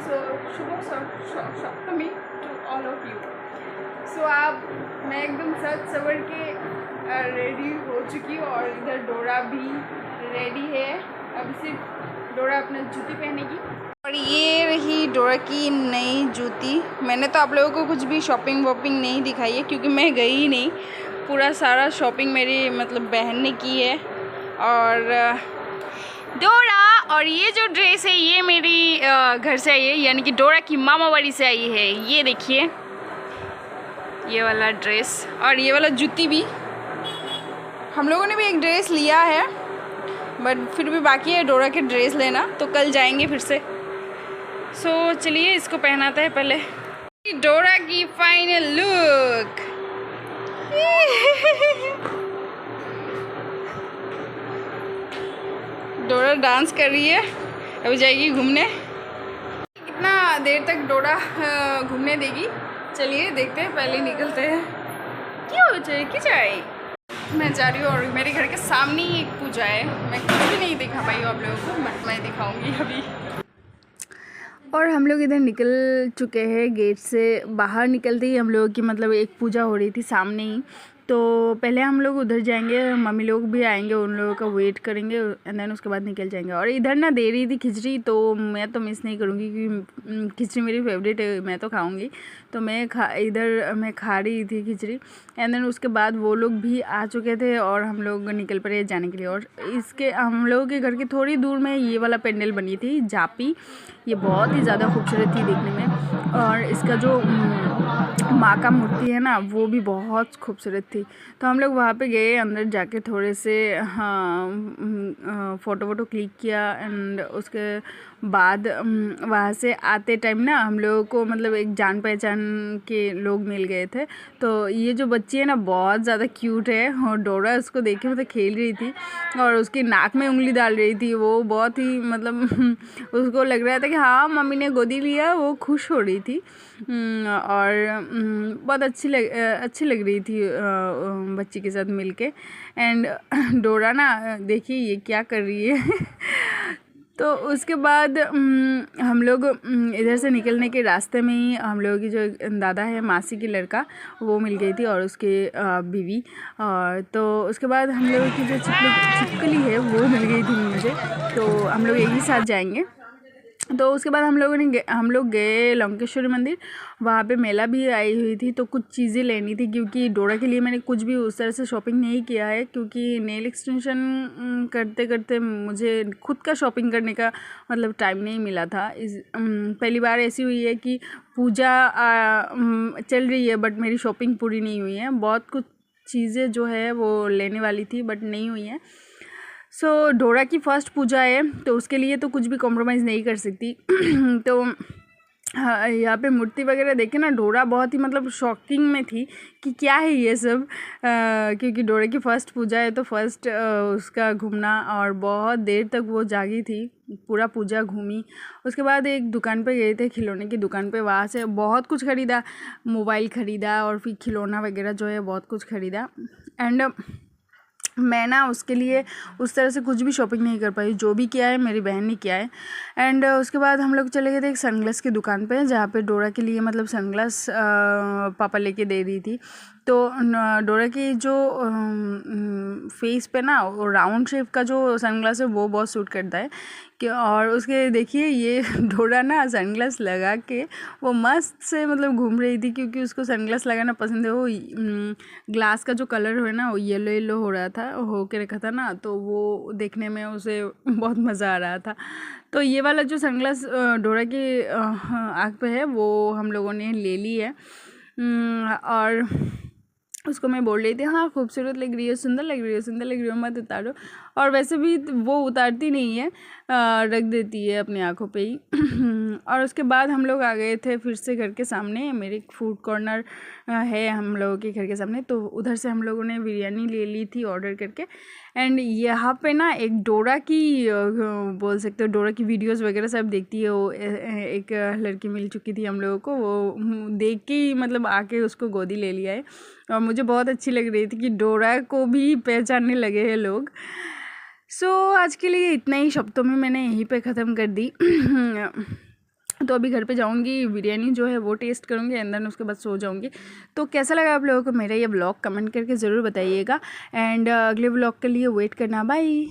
Shubh Saptami to all of you. So आप मैं एकदम सज सवर के रेडी हो चुकी हूँ और इधर डोरा भी रेडी है। अब सिर्फ डोरा अपना जूती पहनेगी और ये रही डोरा की नई जूती। मैंने तो आप लोगों को कुछ भी शॉपिंग वॉपिंग नहीं दिखाई है क्योंकि मैं गई ही नहीं। पूरा सारा शॉपिंग मेरी मतलब बहन ने की है। और डोरा और ये जो ड्रेस है ये मेरी घर से आई है, यानी कि डोरा की मामा बाड़ी से आई है। ये देखिए ये वाला ड्रेस और ये वाला जूती भी। हम लोगों ने भी एक ड्रेस लिया है बट फिर भी बाकी है डोरा के ड्रेस लेना, तो कल जाएंगे फिर से। सो चलिए इसको पहनाते हैं पहले। डोरा की फाइनल लुक। डोरा डांस कर रही है, अभी जाएगी घूमने। कितना देर तक डोरा घूमने देगी, चलिए देखते हैं। पहले निकलते हैं। क्या जाए मैं जा रही हूँ और मेरे घर के सामने ही एक पूजा है। मैं कुछ भी नहीं दिखा पाई आप लोगों को, बट मैं दिखाऊंगी अभी। और हम लोग इधर निकल चुके हैं गेट से। बाहर निकलते ही हम लोगों की मतलब एक पूजा हो रही थी सामने ही, तो पहले हम लोग उधर जाएंगे, मम्मी लोग भी आएंगे, उन लोगों का वेट करेंगे एंड देन उसके बाद निकल जाएंगे। और इधर ना दे रही थी खिचड़ी, तो मैं तो मिस नहीं करूँगी क्योंकि खिचड़ी मेरी फेवरेट है, मैं तो खाऊंगी। तो मैं खा रही थी खिचड़ी एंड देन उसके बाद वो लोग भी आ चुके थे और हम लोग निकल पड़े जाने के लिए। और इसके हम लोगों के घर के थोड़ी दूर में ये वाला पेंडल बनी थी जापी। ये बहुत ही ज़्यादा खूबसूरत थी देखने में और इसका जो माँ का मूर्ति है ना वो भी बहुत खूबसूरत थी। तो हम लोग वहाँ पे गए, अंदर जाके थोड़े से फ़ोटो वोटो क्लिक किया एंड उसके बाद वहाँ से आते टाइम ना हम लोगों को मतलब एक जान पहचान के लोग मिल गए थे। तो ये जो बच्ची है ना बहुत ज़्यादा क्यूट है और डोरा उसको देखे मतलब खेल रही थी और उसकी नाक में उंगली डाल रही थी। वो बहुत ही मतलब उसको लग रहा था कि हाँ मम्मी ने गोदी लिया, वो खुश हो रही थी और बहुत अच्छी लग रही थी बच्ची के साथ मिलके। एंड डोरा ना देखिए ये क्या कर रही है। तो उसके बाद हम लोग इधर से निकलने के रास्ते में ही हम लोगों की जो दादा है मासी की लड़का वो मिल गई थी और उसके बीवी। और तो उसके बाद हम लोगों की जो छिपकली है वो मिल गई थी मुझे। तो हम लोग एक ही साथ जाएंगे। तो उसके बाद हम लोग गए लंकेश्वरी मंदिर। वहाँ पे मेला भी आई हुई थी, तो कुछ चीज़ें लेनी थी क्योंकि डोरा के लिए मैंने कुछ भी उस तरह से शॉपिंग नहीं किया है क्योंकि नेल एक्सटेंशन करते करते मुझे खुद का शॉपिंग करने का मतलब टाइम नहीं मिला था। पहली बार ऐसी हुई है कि पूजा चल रही है बट मेरी शॉपिंग पूरी नहीं हुई है। बहुत कुछ चीज़ें जो है वो लेने वाली थी बट नहीं हुई है। सो डोरा की फ़र्स्ट पूजा है तो उसके लिए तो कुछ भी कॉम्प्रोमाइज़ नहीं कर सकती। तो हाँ यहाँ पे मूर्ति वगैरह देखे ना, डोरा बहुत ही मतलब शॉकिंग में थी कि क्या है ये सब। क्योंकि डोरा की फ़र्स्ट पूजा है तो फर्स्ट उसका घूमना, और बहुत देर तक वो जागी थी, पूरा पूजा घूमी। उसके बाद एक दुकान पे गए थे, खिलौने की दुकान पे, वहाँ से बहुत कुछ ख़रीदा, मोबाइल ख़रीदा और फिर खिलौना वगैरह जो है बहुत कुछ ख़रीदा। एंड मैं ना उसके लिए उस तरह से कुछ भी शॉपिंग नहीं कर पाई, जो भी किया है मेरी बहन ने किया है। एंड उसके बाद हम लोग चले गए थे एक सनग्लास की दुकान पे जहाँ पे डोरा के लिए मतलब सनग्लास पापा लेके दे रही थी। तो डोरा की जो फेस पे ना वो राउंड शेप का जो सनग्लास है वो बहुत सूट करता है कि। और उसके देखिए ये डोरा ना सनग्लास लगा के वो मस्त से मतलब घूम रही थी क्योंकि उसको सनग्लास लगाना पसंद है। वो ग्लास का जो कलर है ना वो येलो येलो हो रहा था, हो के रखा था ना, तो वो देखने में उसे बहुत मज़ा आ रहा था। तो ये वाला जो सनग्लास डोरा की आँख पे है वो हम लोगों ने ले ली है। और उसको मैं बोल रही थी हाँ खूबसूरत लग रही है, सुंदर लग रही है, सुंदर लग रही है, मत उतारो। और वैसे भी वो उतारती नहीं है, रख देती है अपनी आँखों पे ही। और उसके बाद हम लोग आ गए थे फिर से घर के सामने। मेरे फूड कॉर्नर है हम लोगों के घर के सामने, तो उधर से हम लोगों ने बिरयानी ले ली थी ऑर्डर करके। एंड यहाँ पे ना एक डोरा की बोल सकते हो डोरा की वीडियोस वगैरह सब देखती है वो। एक लड़की मिल चुकी थी हम लोगों को, वो देख के ही मतलब आके उसको गोदी ले लिया है। और मुझे बहुत अच्छी लग रही थी कि डोरा को भी पहचानने लगे हैं लोग। सो आज के लिए इतना ही शब्दों में मैंने यहीं पे ख़त्म कर दी। तो अभी घर पे जाऊंगी, बिरयानी जो है वो टेस्ट करूंगी एंड देन उसके बाद सो जाऊंगी। तो कैसा लगा आप लोगों को मेरा ये ब्लॉग कमेंट करके ज़रूर बताइएगा एंड अगले ब्लॉग के लिए वेट करना। बाय।